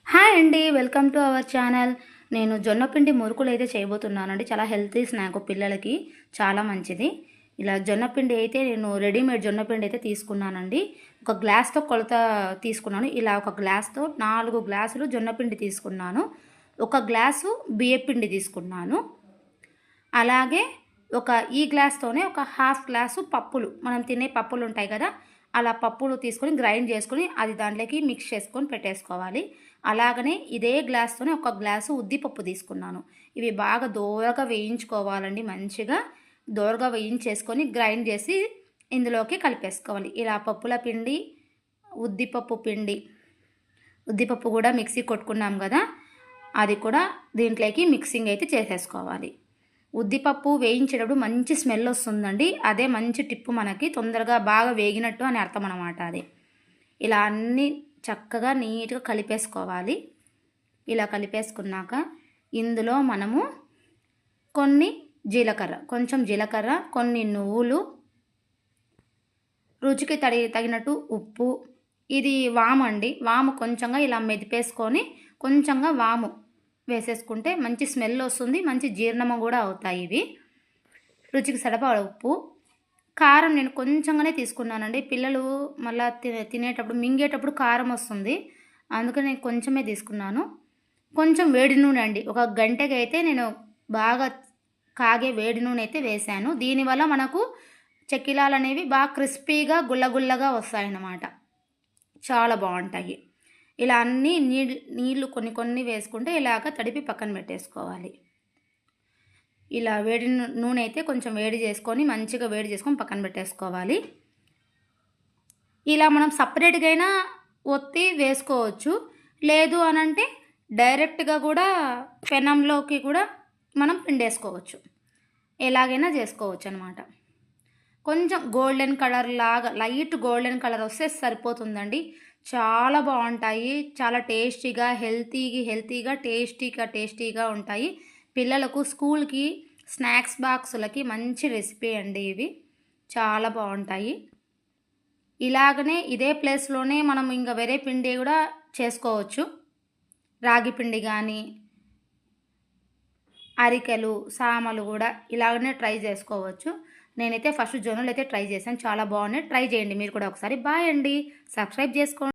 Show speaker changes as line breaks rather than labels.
Hi అండి, welcome to our channel. నేను జొన్న పిండి మురుకులు అయితే చేయబోతున్నానండి. చాలా హెల్తీ స్నాక్, పిల్లలకి చాలా మంచిది. ఇలా జొన్న పిండి అయితే నేను రెడీమేడ్ జొన్న పిండి అయితే తీసుకున్నానండి. ఒక గ్లాస్తో కొలత తీసుకున్నాను. ఇలా ఒక గ్లాస్తో 4 గ్లాసులు జొన్న పిండి తీసుకున్నాను. ఒక గ్లాసు బియ్యపిండి తీసుకున్నాను. అలాగే ఈ గ్లాస్తోనే ఒక హాఫ్ గ్లాసు పప్పులు, మనం తినే పప్పులు ఉంటాయి కదా, అలా పప్పులు తీసుకొని గ్రైండ్ చేసుకొని అది దాంట్లోకి మిక్స్ చేసుకొని పెట్టేసుకోవాలి. అలాగనే ఇదే గ్లాస్తోనే ఒక గ్లాసు ఉద్దిపప్పు తీసుకున్నాను. ఇవి బాగా దోరగా వేయించుకోవాలండి. మంచిగా దోరగా వేయించేసుకొని గ్రైండ్ చేసి ఇందులోకి కలిపేసుకోవాలి. ఇలా పప్పుల పిండి, ఉద్దిపప్పు కూడా మిక్సీ కొట్టుకున్నాం కదా, అది కూడా దీంట్లోకి మిక్సింగ్ అయితే చేసేసుకోవాలి. ఉద్దిపప్పు వేయించేటప్పుడు మంచి స్మెల్ వస్తుందండి. అదే మంచి టిప్పు, మనకి తొందరగా బాగా వేగినట్టు అని అర్థం అన్నమాట. అది ఇలా అన్నీ చక్కగా నీట్గా కలిపేసుకోవాలి. ఇలా కలిపేసుకున్నాక ఇందులో మనము కొంచెం జీలకర్ర, కొన్ని నువ్వులు, రుచికి తగినట్టు ఉప్పు, ఇది వాము అండి. వాము కొంచెంగా ఇలా మెదిపేసుకొని కొంచెంగా వాము వేసేసుకుంటే మంచి స్మెల్ వస్తుంది, మంచి జీర్ణము కూడా అవుతాయి ఇవి. రుచికి సరిపడా ఉప్పు, కారం నేను కొంచెంగానే తీసుకున్నానండి. పిల్లలు మళ్ళీ తినేటప్పుడు మింగేటప్పుడు కారం వస్తుంది, అందుకని నేను కొంచెమే తీసుకున్నాను. కొంచెం వేడి నూనె అండి, ఒక గంటకి అయితే నేను బాగా కాగే వేడి నూనె అయితే వేసాను. దీనివల్ల మనకు చెక్కిలాలు అనేవి బాగా క్రిస్పీగా గుల్లగుల్లగా వస్తాయన్నమాట, చాలా బాగుంటాయి. ఇలా అన్నీ నీళ్ళు కొన్ని వేసుకుంటే ఇలాగ తడిపి పక్కన పెట్టేసుకోవాలి. ఇలా వేడి నూనె అయితే కొంచెం మంచిగా వేడి చేసుకొని పక్కన పెట్టేసుకోవాలి. ఇలా మనం సపరేట్గా అయినా ఒత్తి వేసుకోవచ్చు, లేదు అనంటే డైరెక్ట్గా కూడా పెనంలోకి కూడా మనం పిండేసుకోవచ్చు, ఎలాగైనా చేసుకోవచ్చు అనమాట. కొంచెం గోల్డెన్ కలర్ లాగా, లైట్ గోల్డెన్ కలర్ వస్తే సరిపోతుందండి. చాలా బాగుంటాయి, చాలా టేస్టీగా, హెల్తీగా టేస్టీగా ఉంటాయి. పిల్లలకు స్కూల్కి స్నాక్స్ బాక్సులకి మంచి రెసిపీ అండి ఇవి, చాలా బాగుంటాయి. ఇలాగనే ఇదే ప్లేస్లోనే మనం ఇంకా వేరే పిండి కూడా చేసుకోవచ్చు. రాగి పిండి కానీ, అరికెలు, సామలు కూడా ఇలాగనే ట్రై చేసుకోవచ్చు. నేనైతే ఫస్ట్ జొన్నలు అయితే ట్రై చేశాను, చాలా బాగున్నాయి. ట్రై చేయండి మీరు కూడా ఒకసారి. బాయ్ అండి, సబ్స్క్రైబ్ చేసుకోండి.